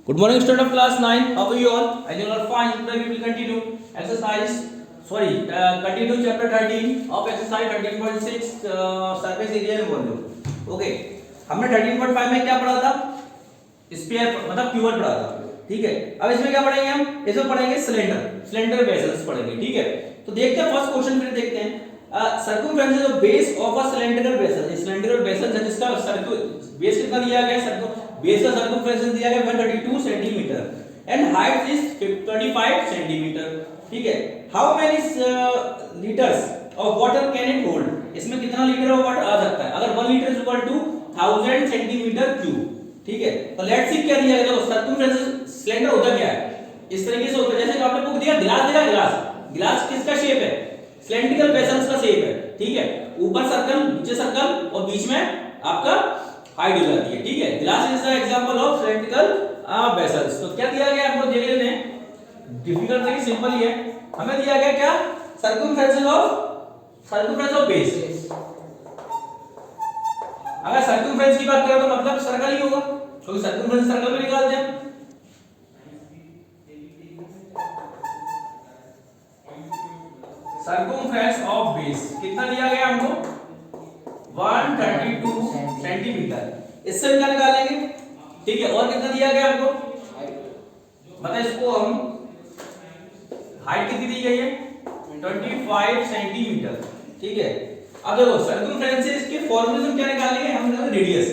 Good morning, student of class 9. How are you all? I think you are fine. Today we will continue exercise. Continue chapter 13 of exercise 13.6 surface area and volume. Okay. हमने 13.5 में क्या पढ़ा था? Sphere मतलब cuboid पढ़ा था. ठीक है. अब इसमें क्या पढ़ेंगे हम? इसमें पढ़ेंगे सिलेंडर वेसल्स पढ़ेंगे. ठीक है. तो देखते हैं फर्स्ट क्वेश्चन फिर देखते हैं. Circumference of base of a cylindrical vessel. Cylindrical vessel है जिसका बेस कितना दिया गया है? बेस का सर्कमफ्रेंस दिया गया 132 centimetre and height is 25 centimetre. ठीक है. How many litres of water can it hold? इसमें कितना लीटर ऑफ वाटर आ सकता है? अगर 1 litre is equal to 1000 centimetre cube. ठीक है. तो लेट्स सी क्या दिया गया. देखो सर्कमफ्रेंस सिलेंडर होता क्या है? इस तरीके से होता है जैसे कि आपने बुक दिया गिलास किसका शेप है? सिलेंड्रिकल वेसल्स का शेप है. ठीक है. ऊपर सर्कल नीचे सर्कल और बीच में आपका हाइट हो जाती है. ठीक है. Glass is the example of cylindrical vessels. तो क्या दिया गया आपको देख लेते हैं. डिफिकल्ट नहीं सिंपल ही है. हमें दिया गया क्या? Circumference of base. अगर सर्कमफ्रेंस की बात करें तो मतलब सर्कल ही होगा क्योंकि सर्कमफ्रेंस सर्कल में निकालते हैं. सर्कमफ्रेंस ऑफ बेस कितना दिया गया हमको? 132 सेंटीमीटर. इससे भी क्या निकालेंगे? ठीक है. और कितना दिया गया हमको? मतलब इसको हम हाइट कितनी दी गई है? 25 सेंटीमीटर. ठीक है. अब देखो सर्कमफ्रेंस से इसके फॉर्मूले से क्या निकालेंगे? हम निकालेंगे रेडियस.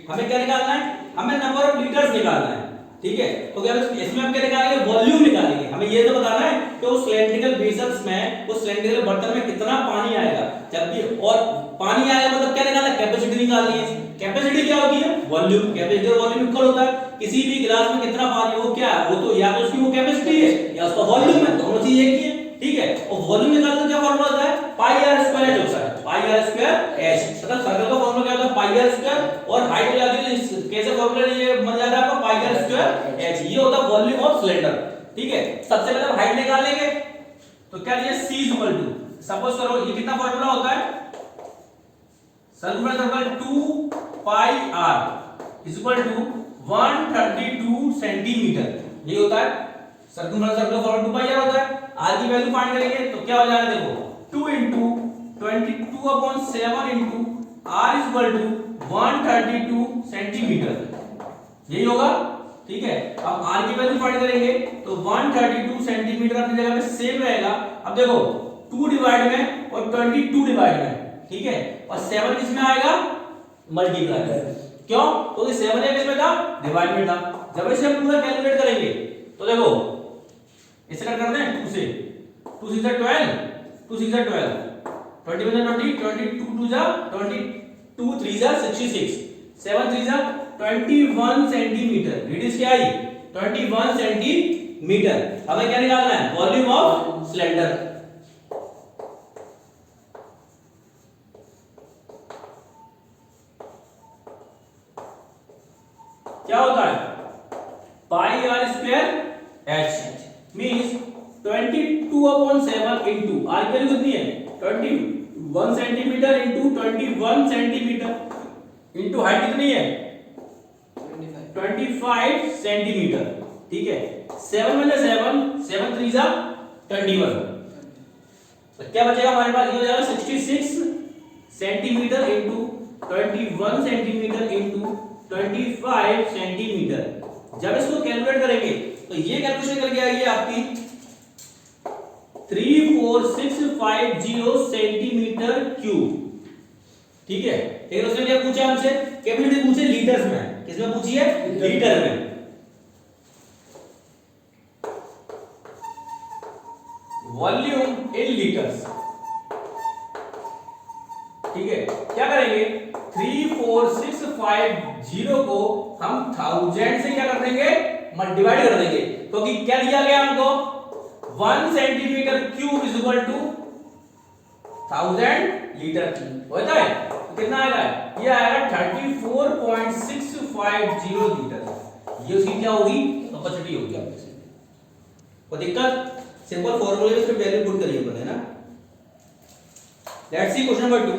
हमें क्या निकालना है? हमें नंबर ऑफ लीटर्स निकालना है. ठीक है. तो क्या इसमें हम क्या निकालेंगे? वॉल्यूम निकालेंगे. हमें ये तो बताना है कि उस सिलेंड्रिकल वेसल्स में उस सिलेंड्रिकल बर्तन में कितना पानी आएगा. जबकि और पानी आएगा मतलब क्या निकालना है? कैपेसिटी निकालनी है. कैपेसिटी क्या होती है? वॉल्यूम. कैपेसिटी और वॉल्यूम इक्वल होता है. किसी भी गिलास में कितना पानी वो क्या है? वो तो या तो उसकी वो कैपेसिटी है या उसका वॉल्यूम है. दोनों चीज एक ही है. ठीक है. और वॉल्यूम निकालने का क्या फार्मूला होता है? पाई आर स्क्वायर h होता है. Pi r square h. मतलब सर्कल का फार्मूला क्या होता है? पाई आर स्क्वायर और हाइट हो जाती है कैसे फार्मूला ये बन जाता है आपका? पाई आर स्क्वायर h. ये होता है वॉल्यूम ऑफ सिलेंडर. ठीक है. सबसे पहले हम हाइट निकाल लेंगे. तो क्या दिया? c इक्वल टू सपोज करो ये कितना फार्मूला होता है? Circumference 2 pi r is equal to 132 centimetre. ये होता है सर्कमफ्रेंस का फॉर्मूला 2 पाई r होता है. r की वैल्यू फाइंड करेंगे तो क्या हो जाएगा? देखो 2 into 22/7 into r is equal to 132 centimetre. यही होगा. ठीक है. अब r की वैल्यू फाइंड करेंगे तो 132 सेंटीमीटर अपनी जगह पे सेम रहेगा. अब देखो 2 डिवाइड में और 22 डिवाइड में. ठीक है. और 7 किसमें आएगा? मल्टीप्लाई में. क्यों? क्योंकि 7 ये किसमें था? डिवाइड में था. जब इसे हम पूरा कैलकुलेट करेंगे तो देखो इसे कर करते हैं 2 से 2 6 12 2 6 12 20 में 20 22 2 जा 22 3 जा 66 7 3 जा 21 सेंटीमीटर. रेडियस क्या आई? 21 सेंटीमीटर. हमें क्या निकालना है? Volume of cylinder. क्या होता है? Pi r square h means 22/7 into r की वैल्यू कितनी है? 21 centimetre into 21 centimetre into height कितनी है? 25 सेंटीमीटर. ठीक है. 7 में 7 3 जा 21. तो क्या बचेगा हमारे पास? ये हो जाएगा 66 centimetre into 21 centimetre into 25 centimetre. जब इसको कैलकुलेट करेंगे तो ये कैलकुलेशन करके आएगी आपकी 34650 सेंटीमीटर क्यूब. ठीक है. लेकिन उसने क्या पूछा हमसे? कैपेसिटी पूछे लीटर्स में. किसमें पूछी है? लीटर में. वॉल्यूम इन लीटर्स. ठीक है. क्या करेंगे? 34650 को हम 1000 से क्या कर देंगे? डिवाइड कर देंगे. क्योंकि क्या दिया गया हमको? 1 centimetre cube is equal to 1000 litre cube होता है. तो कितना आएगा? ये आएगा 34.650 लीटर. ये उसकी क्या होगी? कैपेसिटी होगी. आपकी कोई दिक्कत? सिंपल फॉर्मूले में इसमें वैल्यू पुट करिए अपन है ना. Let's see question number 2.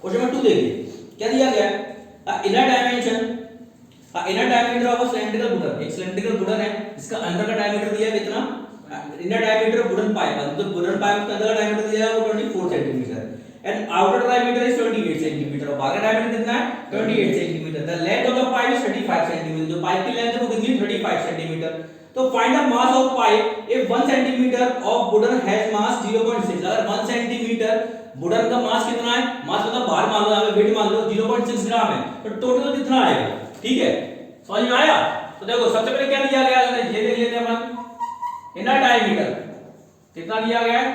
Question number 2 देखिए क्या दिया गया है, inner dimension inner diameter of cylindrical wooden, एक सिलेंड्रिकल वुडन है इसका अंदर का डायमीटर दिया है कितना, inner diameter of wooden pipe, मतलब वुडन पाइप का अंदर का डायमीटर दिया है वो 24 centimetre and outer diameter is 28 centimetre और बाहर डायमीटर कितना है 28 centimetre. The length of the pipe is 35 centimetre, जो पाइप की लेंथ है वो कितनी 35 सेंटीमीटर। तो find the mass of pipe if 1 centimetre of wooden has मास 0.6, अगर 1 सेंटीमीटर वुडन का मास कितना है, मास मतलब बाहर मान लो यहां पे वेट मान लो 0.6 ग्राम है, तो टोटल कितना आएगा, ठीक है समझ में आया। तो देखो सबसे पहले क्या दिया गया है, ये देख लेते हैं अपन, इनर डायमीटर कितना दिया गया है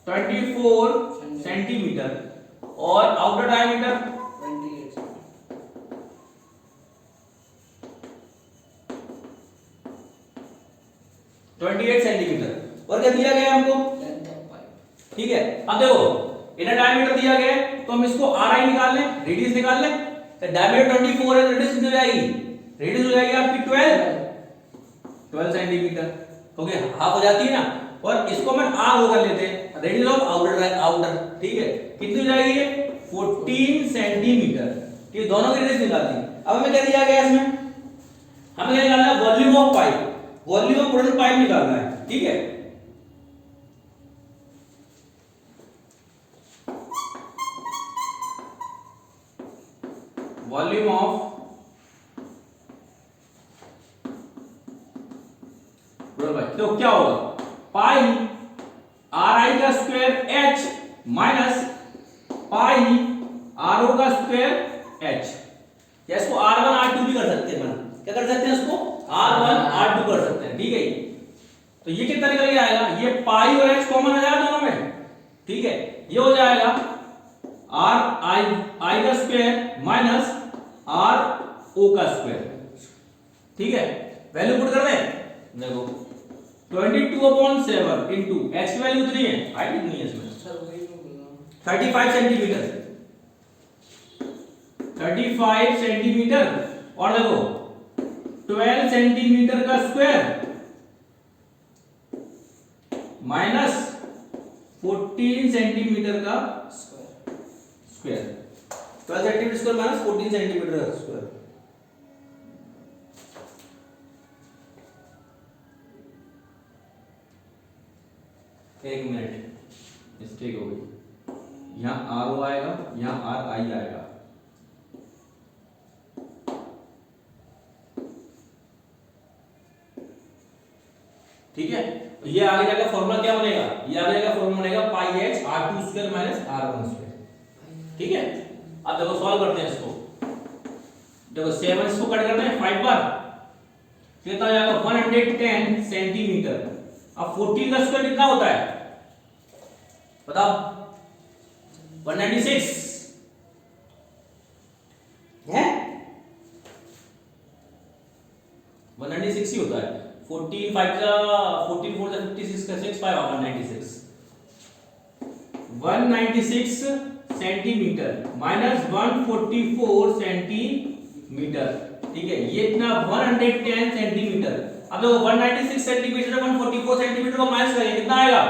24 सेंटीमीटर और आउटर डायमीटर 28 सेंटीमीटर और क्या दिया गया हमको, ठीक है। अब देखो इनर डायमीटर दिया गया है तो हम इसको आरआई निकाल लें, रेडियस निकाल लें, तो डायमीटर 24 है, रेडियस कितनी हो जाएगी, रेडियस हो जाएगी आपकी 12 सेंटीमीटर, हो गया हाफ हो जाती है ना, और इसको हम आर हो कर लेते हैं, रेडियस ऑफ आउटर, ठीक है कितनी हो जाएगी ये 14 सेंटीमीटर, ये दोनों की रेडियस निकालती है। अब हमें क्या दिया गया इसमें, हमें क्या निकालना है, volume of pipe, volume of wooden pipe निकालना है, ठीक है। वॉल्यूम ऑफ वुडन पाइप, तो क्या होगा, पाई आर आई का square h minus pi r o का स्क्वायर एच, या इसको R1 R2 भी कर सकते हैं, क्या कर सकते हैं इसको R1 R2 कर सकते हैं, ठीक है। तो ये कितना निकल के आएगा, ये पाई और एच कॉमन आ जाएगा दोनों में, ठीक है, ये हो जाएगा आर आई का स्क्वायर माइनस आर ओ का स्क्वायर, ठीक है। वैल्यू पुट कर दें, देखो 22/7 इंटू एक्स की वैल्यू कितनी है, हाइट कितनी है इसमें 35 सेंटीमीटर, 35 सेंटीमीटर और देखो 12 सेंटीमीटर का स्क्वायर माइनस 14 सेंटीमीटर का square, 12 centimetre square minus 14 centimetre का स्क्वायर। एक मिनट मिस्टेक हो गई, यहां आर ओ आएगा, यहां आर आई आएगा, ठीक है। तो ये आगे जाकर फॉर्मूला क्या बनेगा, ये आगे जाकर फॉर्मूला बनेगा pi h R2 square minus R1 square, ठीक है। अब देखो सॉल्व करते हैं इसको, देखो 7 इसको कट करते हैं 5 बार, कितना हो जाएगा 110 सेंटीमीटर। अब 14 का स्क्वायर कितना होता है बताओ, 196 है, 196 ही होता है, 14 5 का 14 4 का 56 का 6 5 196 सेंटीमीटर माइनस 144 सेंटीमीटर, ठीक है, ये इतना 110 सेंटीमीटर। अब देखो 196 सेंटीमीटर 144 सेंटीमीटर को माइनस करें कितना आएगा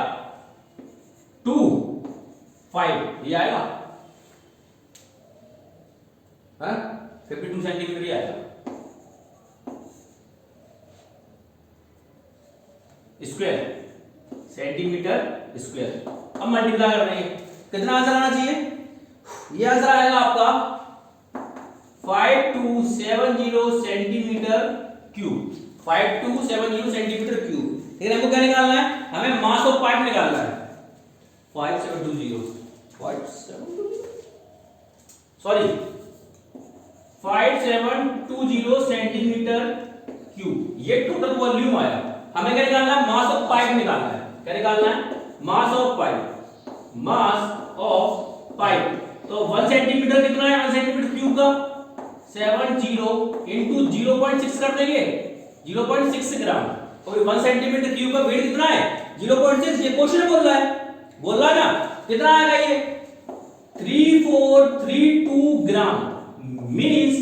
2 5, ये आएगा हाँ 52 सेंटीमीटर ही आएगा, स्क्वायर सेंटीमीटर स्क्वायर। अब मल्टीप्लाई कर रहे हैं, कितना आंसर आना चाहिए, ये आंसर आएगा आपका 5270 सेंटीमीटर क्यूब, 5270 सेंटीमीटर क्यूब। लेकिन हमको क्या निकालना है, हमें मास ऑफ पाइप निकालना है, 5720 सेंटीमीटर क्यूब, ये टोटल वॉल्यूम आया। हमें क्या निकालना है, मास ऑफ पाइप निकालना है, क्या निकालना है, mass of pipe, mass of pipe. तो 1 सेंटीमीटर कितना है, 1 सेंटीमीटर क्यूब का 70 इंटू 0.6 कर देंगे, 0.6 ग्राम। तो 1 सेंटीमीटर क्यूब का वेट कितना है 0.6, ये क्वेश्चन बोल रहा है ना, कितना आएगा ये 3432 ग्राम मींस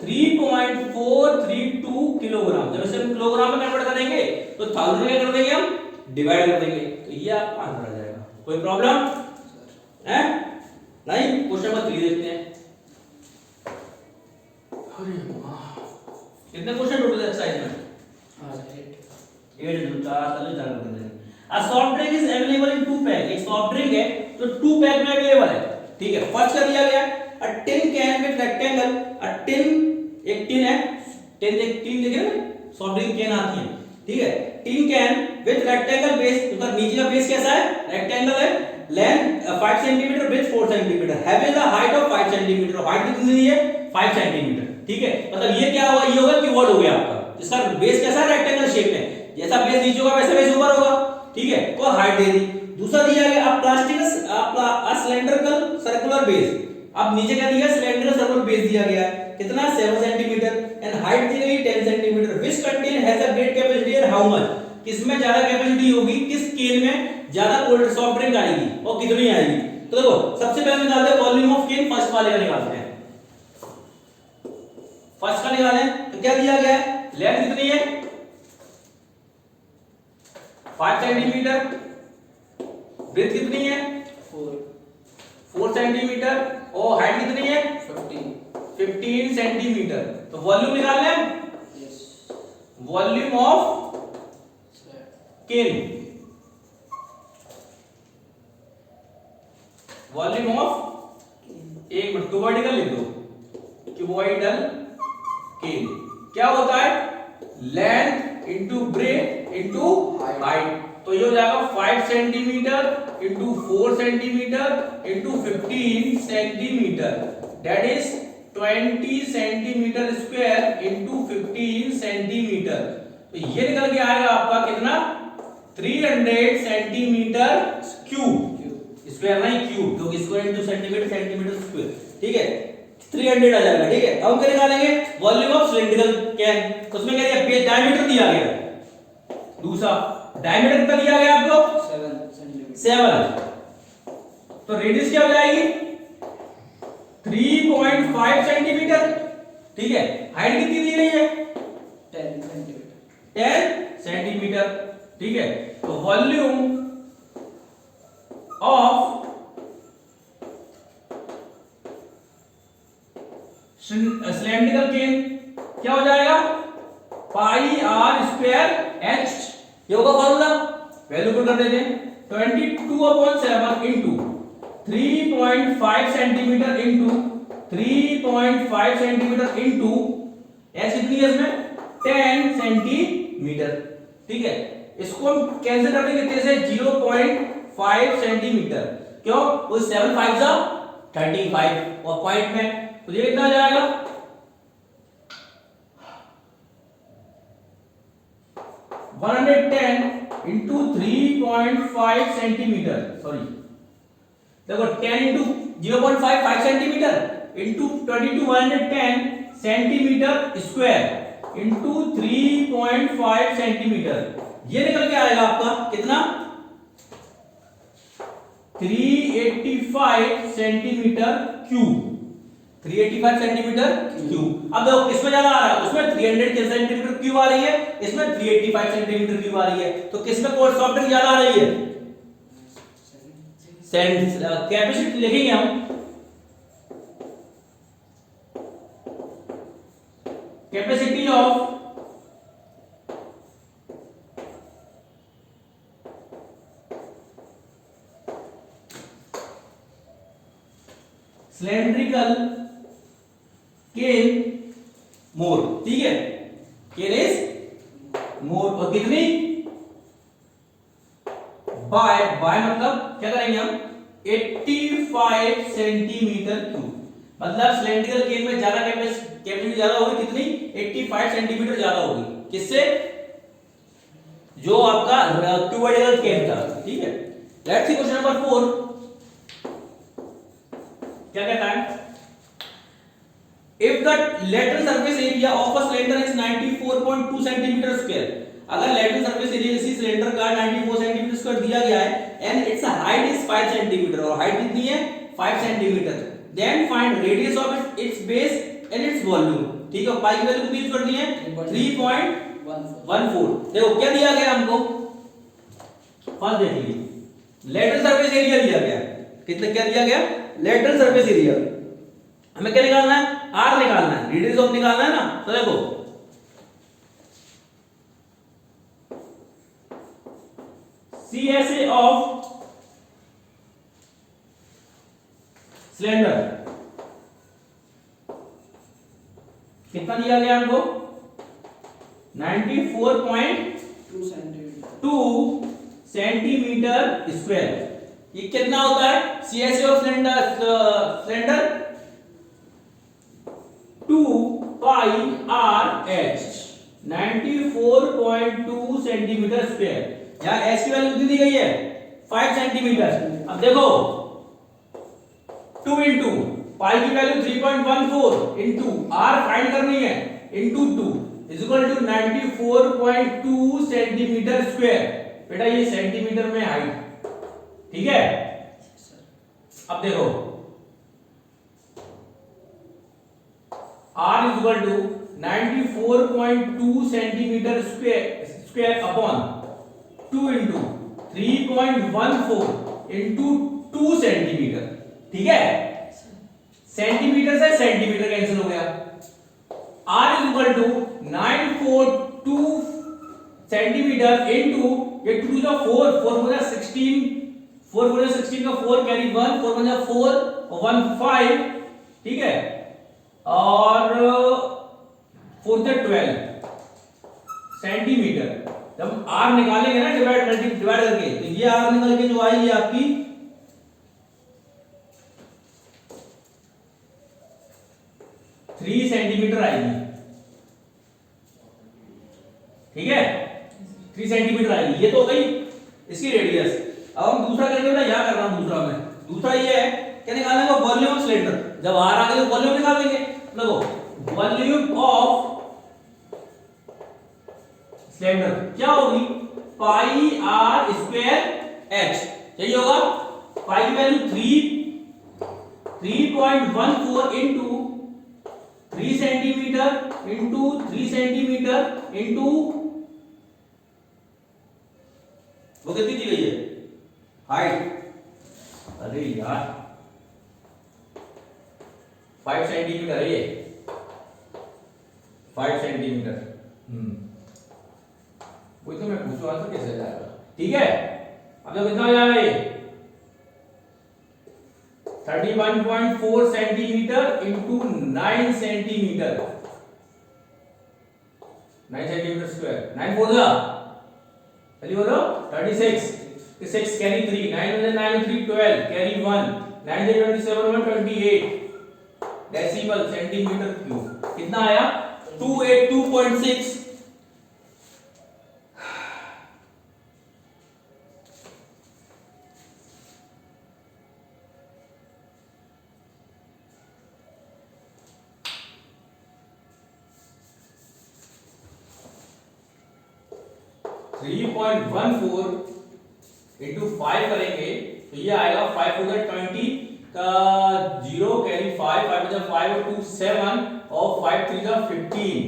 3.432 किलोग्राम। जब इसे हम किलोग्राम में कन्वर्ट करेंगे तो 1000 में क्या कर देंगे हम, डिवाइड कर देंगे, तो ये आपका आंसर आ जाएगा। कोई प्रॉब्लम, हैं? नहीं, क्वेश्चन नंबर 3 देखते हैं। अरे वाह, कितने क्वेश्चन टोटल एक्सरसाइज में? 8 4 A soft drink is available in 2 pack। एक सॉफ्ट ड्रिंक है तो 2 पैक में अवेलेबल है, ठीक है। फर्स्ट कर दिया गया a tin can with rectangle, a tin एक टिन है, टिन देखे ना, सॉफ्ट ड्रिंक कैन आती है, ठीक है। Tin can with rectangle base, उसका नीचे का बेस कैसा है? रेक्टेंगल है, length 5 centimetre, breadth 4 centimetre, having the height of 5 centimetre, height कितनी है? 5 सेंटीमीटर, ठीक है। मतलब ये क्या होगा? ये होगा कीवर्ड हो गया आपका, इसका बेस कैसा है? रेक्टेंगल शेप में, जैसा बेस नीचे होगा वैसा बेस ऊपर होगा, ठीक है। तो हाइट दे दी। दूसरा दिया गया अब प्लास्टिक सिलेंड्रिकल सर्कुलर बेस, अब नीचे क्या दिया? सिलेंड्रिकल सर्कुलर बेस दिया गया है, कितना? 7 सेंटीमीटर, एंड हाइट दी गई 10 centimetre, which contain has a great capacity and how much, किसमें ज्यादा कैपेसिटी होगी, किस केन में ज्यादा कोल्ड सॉफ्ट ड्रिंक आएगी और कितनी आएगी। तो देखो सबसे पहले निकालते हैं वॉल्यूम ऑफ केन, फर्स्ट वाले का निकालते हैं, फर्स्ट का निकालें तो क्या दिया गया है? लेंथ कितनी है? 5 सेंटीमीटर, ब्रेथ कितनी है? 4 सेंटीमीटर, और हाइट कितनी है? 15 सेंटीमीटर। तो वॉल्यूम निकाल लें, volume of can, volume of, एक मिनट क्यूबॉइडल लिख दो, क्यूबॉइडल केन क्या होता है? Length into breadth into height, तो ये हो जाएगा 5 centimetre into 4 centimetre into 15 centimetre, that is 20 centimetre square into 15 centimetre. तो ये निकल के आएगा आपका कितना? 300 सेंटीमीटर क्यूब, स्क्वायर नहीं क्यूब, क्योंकि square into centimetre, centimetre square, ठीक है। 300 आ जाएगा, ठीक है। अब हम क्या निकालेंगे? वॉल्यूम ऑफ सिलिंड्रिकल कैन, उसमें क्या दिया? बेस डायमीटर दिया गया, दूसरा डायमीटर कितना दिया गया आपको? 7, तो रेडियस क्या हो जाएगी? 3.5 सेंटीमीटर, ठीक है। हाइट कितनी दी गई है? 10 सेंटीमीटर, ठीक है। तो वॉल्यूम ऑफ सिलेंड्रिकल केन क्या हो जाएगा? पाई आर स्क्वायर एच, ये होगा फॉर्मूला, वैल्यू पुट कर देते हैं। 22/7 into 3.5 centimetre into 3.5 centimetre into H कितनी है इसमें? 10 सेंटीमीटर, ठीक है। इसको हम कैंसिल कर देंगे कितने से? 0.5 सेंटीमीटर, क्यों? वो 7 5 जा 35 और पॉइंट में, तो ये कितना जाएगा? 110 इंटू 3.5 सेंटीमीटर, सॉरी देखो 10 into 0.5 5 centimetre into 22 110 centimetre square into 3.5 centimetre, ये निकल के आएगा आपका कितना? 385 सेंटीमीटर क्यूब, 385 सेंटीमीटर क्यूब। अब देखो किसमें ज्यादा आ रहा है? उसमें 300 सेंटीमीटर क्यूब आ रही है, इसमें 385 सेंटीमीटर क्यूब आ रही है, तो किसमें कोल्ड सॉफ्ट ड्रिंक ज्यादा आ रही है? कैपेसिटी लिखेंगे हम, कैपेसिटी ऑफ सिलेंड्रिकल केन मोर, ठीक है। केन इज मोर, और कितनी? बाय मतलब क्या करेंगे हम? 85 सेंटीमीटर क्यूब, मतलब सिलेंड्रिकल केन में ज्यादा कैपेसिटी ज्यादा होगी, कितनी? 85 सेंटीमीटर ज्यादा होगी, किससे? जो आपका क्यूबॉइडल केन था, ठीक है। लेट्स सी क्वेश्चन नंबर 4 क्या कहता है? If the lateral surface area of a cylinder is 94.2 centimetre square, अगर lateral surface area इसी सिलेंडर का 94 सेंटीमीटर स्क्वायर दिया गया है and its height is 5 centimetre, और हाइट कितनी है? 5 centimetre, then find radius of its base and its volume, ठीक है। पाई की वैल्यू कितनी यूज करनी है? 3.14। देखो क्या दिया गया हमको, फर्स्ट देख लीजिए, lateral surface area दिया गया, कितना क्या दिया गया, लेटरल सरफेस एरिया। हमें क्या निकालना है, आर निकालना है, रेडियस ऑफ निकालना है ना। तो देखो CSA ऑफ सिलेंडर कितना दिया गया हमको, 94.2 सेंटीमीटर स्क्वायर। ये कितना होता है, CSA of cylinder 2 pi R H, 94.2 centimetre square. यहाँ एच की वैल्यू कितनी दी गई है, 5 सेंटीमीटर। अब देखो 2 इंटू पाई की वैल्यू 3.14 इंटू आर फाइंड करनी है into 2 is equal to 94.2 centimetre square. बेटा ये सेंटीमीटर में हाइट, ठीक है। अब देखो R is equal to 94.2 centimetre square upon 2 into 3.14 into 2 centimetre, ठीक है। सेंटीमीटर से सेंटीमीटर कैंसिल हो गया। R is equal to 942 centimetre into ये 2 का 4 4 हो गया 16, 4 हो गया 16 का 4 कैरी 1 4 बन जाए 4 1 5, ठीक है। और 4 से 12 सेंटीमीटर। जब R निकालेंगे ना डिवाइड करके, तो ये R निकल के जो आएगी आपकी 3 सेंटीमीटर आएगी, ठीक है। 3 सेंटीमीटर आएगी, ये तो हो गई इसकी रेडियस। अब हम दूसरा करेंगे बेटा, यहां कर रहा हूं दूसरा ये है क्या निकालना है, वॉल्यूम ऑफ सिलेंडर। जब आर आ गया तो वॉल्यूम निकाल लेंगे। देखो वॉल्यूम ऑफ सिलेंडर क्या होगी, पाई आर स्क्वायर एच, यही होगा। पाई की value 3.14 into 3 centimetre into 3 centimetre into वो कितनी दी गई है हाइट, अरे यार 5 सेंटीमीटर है ये, 5 सेंटीमीटर। वही तो मैं पूछ रहा था कैसे जाएगा, ठीक है। अब जब कितना हो जाएगा ये 31.4 centimetre into 9 centimetre, 9 centimetre square, 9 4 जा चलिए बोलो 36, 6 carry 3, 9 9 3 12 carry 1, 9 27 1 28 decimal centimetre cube. कितना आया 282.6। 3.14 इंटू 5 करेंगे तो ये आएगा 5 हो गया 20 का 0 कैरी 5 5 बचा 5 और 2 7 और 5 3 का 15,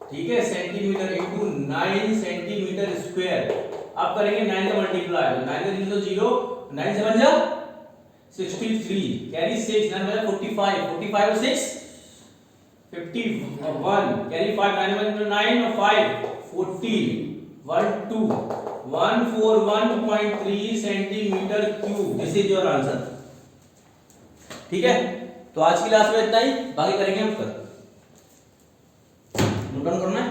ठीक है। Centimetre into 9 centimetre square. अब करेंगे 9 का मल्टीप्लाई, 9 का 0 9 से बन जा 63 कैरी 6 9 बचा 45 45 और 6 51 कैरी 5 9 और 5 14 141.3 centimetre cube. This is your answer, ठीक है। तो आज की क्लास में इतना ही, बाकी करेंगे हम कल। नोट डाउन करना है।